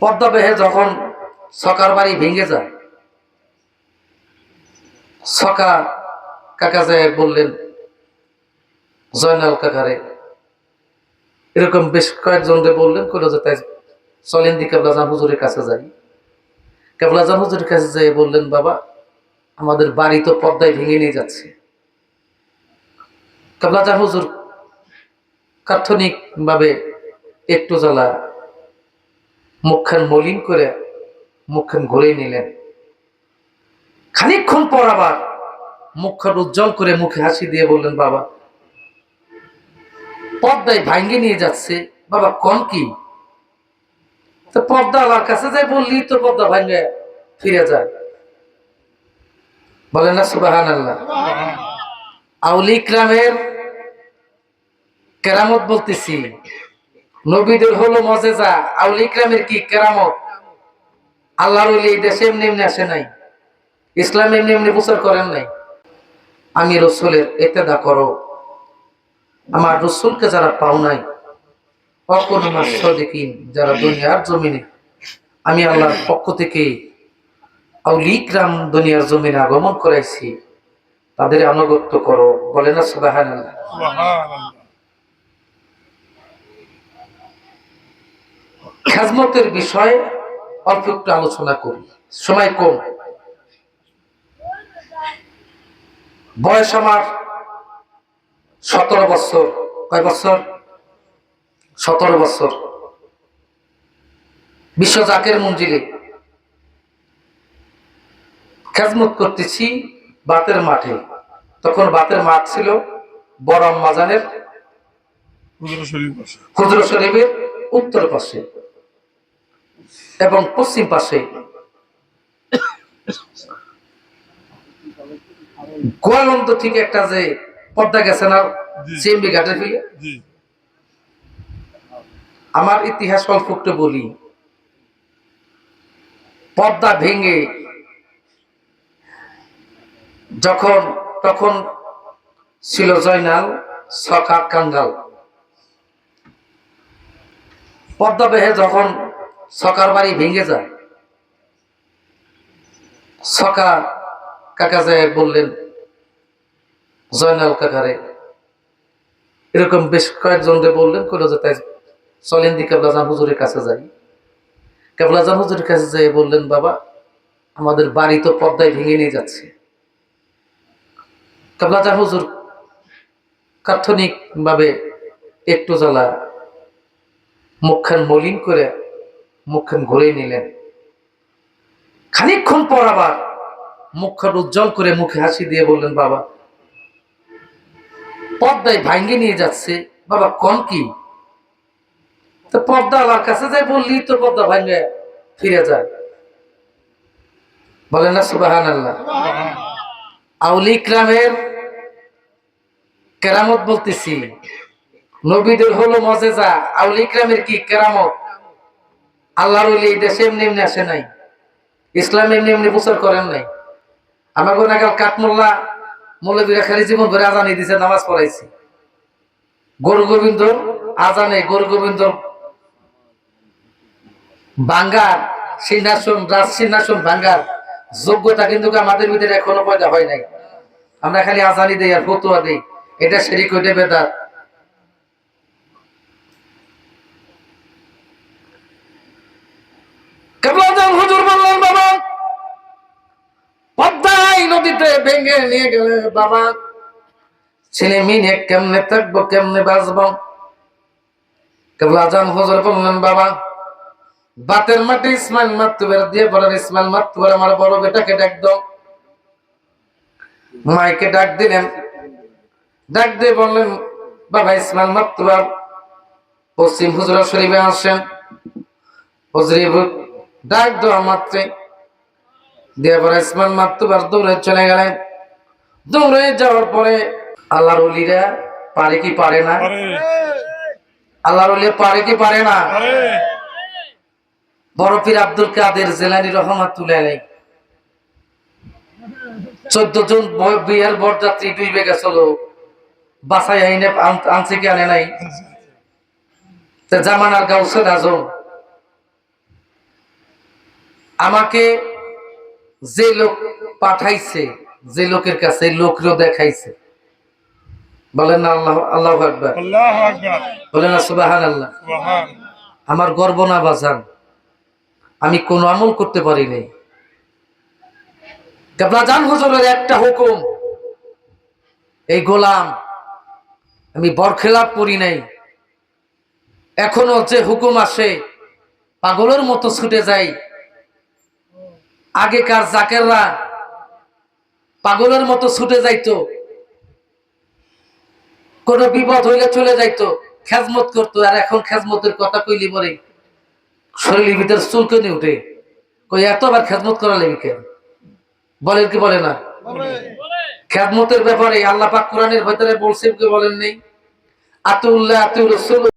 পদ্মা বেহে যখন সকার বাড়ি ভেঙে যায়, সকা কাকা যায় বললেন জয়নাল কাকারে, এরকম বেশ কয়েকজনকে বললেন, কইল যে তাই চলেন দি কেবলাজান হুজুরের কাছে যাই। কেবলাজান হুজুরের কাছে যাই বললেন, বাবা আমাদের বাড়ি তো পদ্মায় ভেঙে নিয়ে যাচ্ছে। কেবলাজান হুজুর তাৎক্ষণিক ভাবে একটু জ্বালা মুখখান মলিন করে মুখখান ঘুরে নিলেন। খানিকক্ষণ পর আবার মুখখান উজ্জ্বল করে মুখে হাসি দিয়ে বললেন, বাবা পদ্মায় ভাঙ্গে নিয়ে যাচ্ছে, বাবা কোন কি? তো পদ্মা আল্লাহর কাছে যাই বললি তো পদ্মা ভাঙ্গে ফিরে যায়। বলেন না সুবহানাল্লাহ। আউলি ইকরামের কেরামত বলতেছি, নবীদের হলো মজেজা, আউলি ইকরামের কি কেরামত। আল্লাহর ওলি এই দেশে এমনি এমনি আসে নাই, ইসলাম এমনি এমনি প্রচার করেন নাই। আমি রসুলের ইত্তেদা করো, আমার রসুলকে যারা পাও নাই, অপূর্ণার সদিকিন যারা দুনিয়ার জমিনে আমি আল্লাহর পক্ষ থেকে আউলি ইকরাম দুনিয়ার জমিনে আগমন করাইছি, তাদের আনুগত্য করো। বলে না সুবহানাল্লাহ। খেজমতের বিষয়ে অল্প একটু আলোচনা করি, সময় কম। বয়স আমার 17 বছর। কয় বছর? 17 বছর। বিশ্ব জাকের মঞ্জিলে খেজমত করতেছি বাতের মাঠে। তখন বাতের মাঠ ছিল বড় আম্মাজানের হুজুর শরীফের উত্তর পাশে এবং পশ্চিম পাশে গোয়ালন্দ থেকে একটা যে পদ্মা গেছে না সিএমবি ঘাটের ফিলে। আমার ইতিহাস অল্প একটু বলি। পদ্মা ভেঙে যখন তখন ছিল জয়নাল, সকা, কাঙ্গাল। পদ্মা বেহে যখন সকার বাড়ি ভেঙে যায়, সকা কাকা যায় বললেন জয়নাল কাকারে, এরকম বেশ কয়েকজনকে বললেন, কইল যে তাই চলেন দি কেবলাজান হুজুরের কাছে যাই। কেবলাজান হুজুরের কাছে যাই বললেন, বাবা আমাদের বাড়ি তো পদ্মায় ভেঙে নিয়ে যাচ্ছে। কেবলাজান হুজুর তাৎক্ষণিক ভাবে একটু জ্বালা মুখখান মলিন করে মুখখান ঘুরে নিলেন। খানিকক্ষণ পর আবার মুখখান উজ্জ্বল করে মুখে হাসি দিয়ে বললেন, বাবা পদ্মায় ভাঙ্গে নিয়ে যাচ্ছে, বাবা কোন কি? তো পদ্মা আল্লাহর কাছে যাই বললি তো পদ্মা ভাঙ্গে ফিরে যায়। বলেন না সুবহানাল্লাহ। আউলি ইকরামের কেরামত বলতেছি, নবীদের হলো মজেজা, আউলি ইকরামের কি কেরামত। আল্লাহর ওলি এই দেশে এমনি এমনি আসে নাই, ইসলাম এমনি এমনি প্রচার করেন নাই। আমাকে নাগাল কাঠমোল্লা মৌলবীরা খালি জীবন ধরে আজানি দিছে, নামাজ পড়াইছে। গরু গোবিন্দ আজানে গরু গোবিন্দ ভাঙ্গার সিংহাসন, রাজ সিংহাসন ভাঙ্গার যোগ্যতা কিন্তু আমাদের ভিতরে এখনো পয়দা হয় নাই। আমরা খালি আজানি দেই আর ফতুয়া দেই, এটা শিরক, ওইটা বেদাত। কেবলাজান হুজুর বললেন, বাবা পদ্মায় নদীতে ভেঙে নিয়ে গেলে বাবা ছেলে মেয়ে কেমনে থাকবো, কেমনে বাঁচবো? কেবলাজান হুজুর বললেন, বাবা বাতের মাটি ইসমাইল মাতুবের দিয়ে বলেন, ইসমাইল মাতুবের আমার বড় বেটাকে ডাক দাও। মাইকে ডাক দিলেন, ডাক দিয়ে বললেন, বাবা ইসমাইল মাতুবার পশ্চিম হুজুরা শরীফে আসেন। হুজুর ডাক দেওয়া মাত্রে দিয়ে পরে ইসমাইল মাতুবার দৌড়ে চলে গেলেন। দৌড়ে যাওয়ার পরে আল্লাহর ওলিরা পারে কি পারে না? আল্লাহর ওলিরা পারে কি পারে না? বড় পীর আব্দুল কাদের জিলানী রহমাতুল্লাহ আলাইহি 14 জন বিয়ের বরযাত্রী ডুবে গেছিল, বাসায় আইনে আনছে কি আনে নাই? জামানার গাউসুল আজম আমাকে যে লোক পাঠাইছে, যে লোকের কাছে লোকও দেখাইছে, বলেন না আল্লাহ আল্লাহু আকবার, আল্লাহু আকবার, বলেন না সুবহানাল্লাহ। সুবহান। আমার গর্ব না বাজান, আমি কোন আমল করতে পারি নাই। কেবলাজান হুজুরের একটা হুকুম, এই গোলাম আমি বরখেলাপ করি নাই। এখনো যে হুকুম আসে পাগলের মতো ছুটে যাই। আগেকার জাকেররা পাগলের মতো ছুটে যাইতো, কোন বিপদ হইলে চলে যাইতো, খেজমত করতো। আর এখন খেজমতের কথা কইলি পরে শরীরের ভিতর চুলকানি উঠে, কই এতবার খেজমত করা লাগবে কেন? বলেন কি বলে না? খেদমতের ব্যাপারে আল্লাহ পাক কোরআনের ভিতরে বলছেন কি বলেন নেই? আতুল্লাহ আতুর রাসূল